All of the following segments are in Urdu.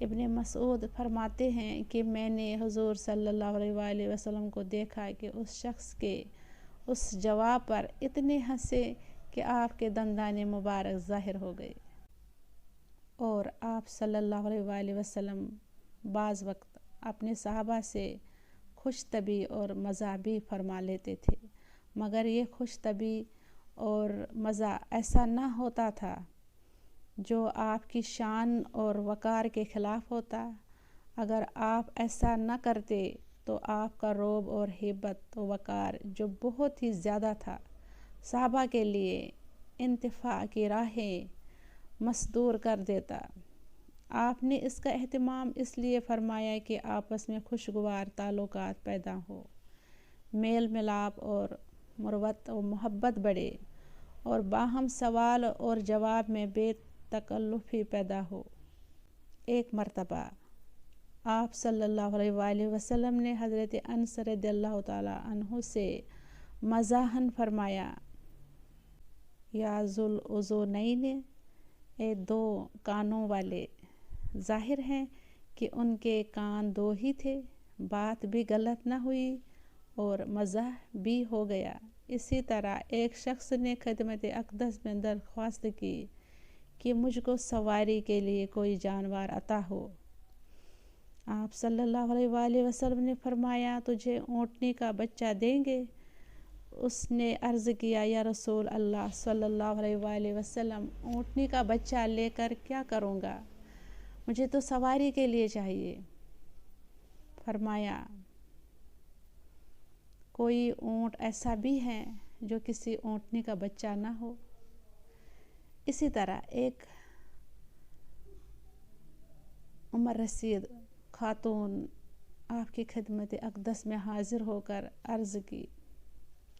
ابن مسعود فرماتے ہیں کہ میں نے حضور صلی اللہ علیہ وسلم کو دیکھا کہ اس شخص کے اس جواب پر اتنے ہنسے کہ آپ کے دندان مبارک ظاہر ہو گئے، اور آپ صلی اللہ علیہ وسلم بعض وقت اپنے صحابہ سے خوش طبعی اور مزاح بھی فرما لیتے تھے، مگر یہ خوش طبعی اور مزاح ایسا نہ ہوتا تھا جو آپ کی شان اور وقار کے خلاف ہوتا۔ اگر آپ ایسا نہ کرتے تو آپ کا رعب اور ہیبت و وقار جو بہت ہی زیادہ تھا، صحابہ کے لیے انتفاع کی راہیں مسدور کر دیتا۔ آپ نے اس کا اہتمام اس لیے فرمایا کہ آپس میں خوشگوار تعلقات پیدا ہو، میل ملاپ اور مروت و محبت بڑھے، اور باہم سوال اور جواب میں بے تکلفی پیدا ہو۔ ایک مرتبہ آپ صلی اللہ علیہ وسلم نے حضرت انس رضی اللہ تعالیٰ عنہ سے مزاحاً فرمایا، یا ذوالأذنین، اے دو کانوں والے، ظاہر ہے کہ ان کے کان دو ہی تھے، بات بھی غلط نہ ہوئی اور مزاح بھی ہو گیا۔ اسی طرح ایک شخص نے خدمت اقدس میں درخواست کی کہ مجھ کو سواری کے لیے کوئی جانور عطا ہو۔ آپ صلی اللہ علیہ وسلم نے فرمایا، تجھے اونٹنی کا بچہ دیں گے؟ اس نے عرض کیا، یا رسول اللہ صلی اللہ علیہ وسلم، اونٹنی کا بچہ لے کر کیا کروں گا؟ مجھے تو سواری کے لیے چاہیے۔ فرمایا، کوئی اونٹ ایسا بھی ہے جو کسی اونٹنی کا بچہ نہ ہو؟ اسی طرح ایک عمر رسید خاتون آپ کی خدمت اقدس میں حاضر ہو کر عرض کی،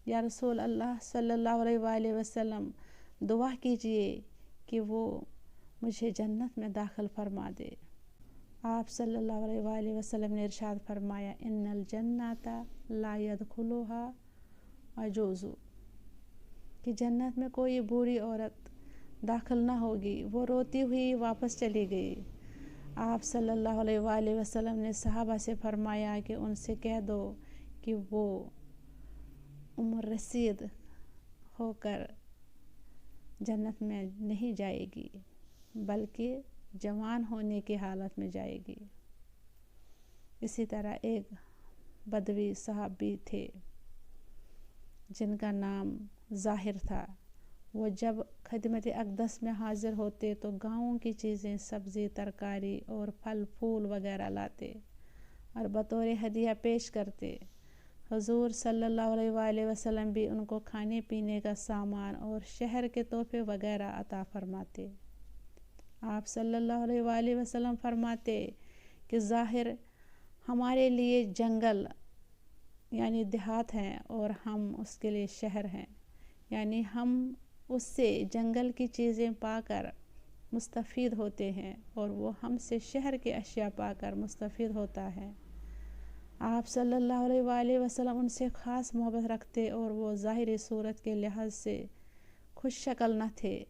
یا رسول اللہ صلی اللہ علیہ وسلم، دعا کیجئے کہ وہ مجھے جنت میں داخل فرما دے۔ آپ صلی اللہ علیہ وسلم نے ارشاد فرمایا، ان الجنۃ لا يدخلها عجوز، کہ جنت میں کوئی بوڑھی عورت داخل نہ ہوگی۔ وہ روتی ہوئی واپس چلی گئی۔ آپ صلی اللہ علیہ وسلم نے صحابہ سے فرمایا کہ ان سے کہہ دو کہ وہ عمر رسید ہو کر جنت میں نہیں جائے گی، بلکہ جوان ہونے کی حالت میں جائے گی۔ اسی طرح ایک بدوی صحابی تھے جن کا نام ظاہر تھا۔ وہ جب خدمت اقدس میں حاضر ہوتے تو گاؤں کی چیزیں، سبزی، ترکاری اور پھل پھول وغیرہ لاتے اور بطور ہدیہ پیش کرتے۔ حضور صلی اللہ علیہ وسلم بھی ان کو کھانے پینے کا سامان اور شہر کے تحفے وغیرہ عطا فرماتے۔ آپ صلی اللہ علیہ وسلم فرماتے کہ ظاہر ہمارے لیے جنگل یعنی دیہات ہیں اور ہم اس کے لیے شہر ہیں، یعنی ہم اس سے جنگل کی چیزیں پا کر مستفید ہوتے ہیں اور وہ ہم سے شہر کی اشیاء پا کر مستفید ہوتا ہے۔ آپ صلی اللہ علیہ وسلم ان سے خاص محبت رکھتے اور وہ ظاہری صورت کے لحاظ سے خوش شکل نہ تھے۔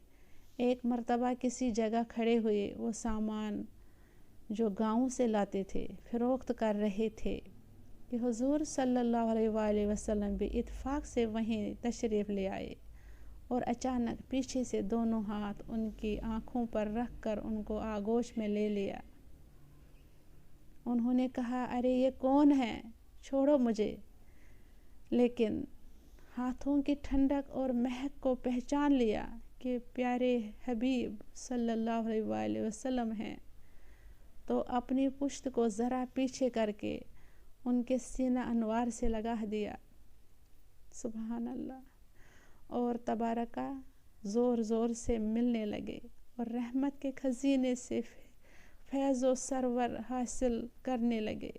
ایک مرتبہ کسی جگہ کھڑے ہوئے وہ سامان جو گاؤں سے لاتے تھے فروخت کر رہے تھے کہ حضور صلی اللہ علیہ وسلم بھی اتفاق سے وہیں تشریف لے آئے اور اچانک پیچھے سے دونوں ہاتھ ان کی آنکھوں پر رکھ کر ان کو آغوش میں لے لیا۔ انہوں نے کہا، ارے یہ کون ہے؟ چھوڑو مجھے۔ لیکن ہاتھوں کی ٹھنڈک اور مہک کو پہچان لیا کہ پیارے حبیب صلی اللہ علیہ وسلم ہیں، تو اپنی پشت کو ذرا پیچھے کر کے ان کے سینہ انوار سے لگا دیا۔ سبحان اللہ۔ اور تبارکہ زور زور سے ملنے لگے اور رحمت کے خزینے سے فیض و سرور حاصل کرنے لگے۔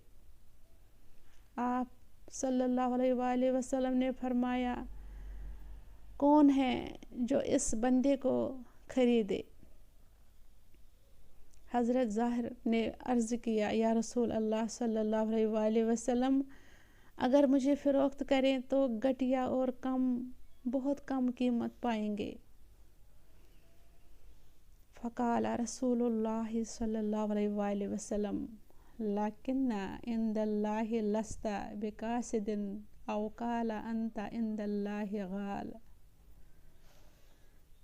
آپ صلی اللہ علیہ وسلم نے فرمایا، کون ہے جو اس بندے کو خریدے؟ حضرت ظاہر نے عرض کیا، یا رسول اللہ صلی اللہ علیہ وسلم، اگر مجھے فروخت کریں تو گھٹیا اور بہت کم قیمت پائیں گے۔ فقال رسول اللہ صلی اللہ علیہ وآلہ وسلم لیکن عند اللہ لست بقاصد او قال انت عند اللہ غال۔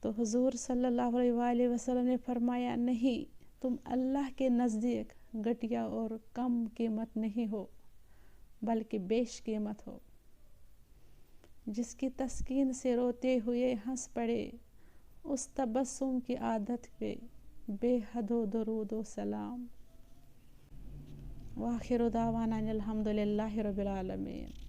تو حضور صلی اللہ علیہ وآلہ وسلم نے فرمایا، نہیں، تم اللہ کے نزدیک گھٹیا اور کم قیمت نہیں ہو بلکہ بیش قیمت ہو۔ جس کی تسکین سے روتے ہوئے ہنس پڑے، اس تبسم کی عادت پہ بے حد و درود و سلام۔ وآخر دعوانا الحمد للہ رب العالمین۔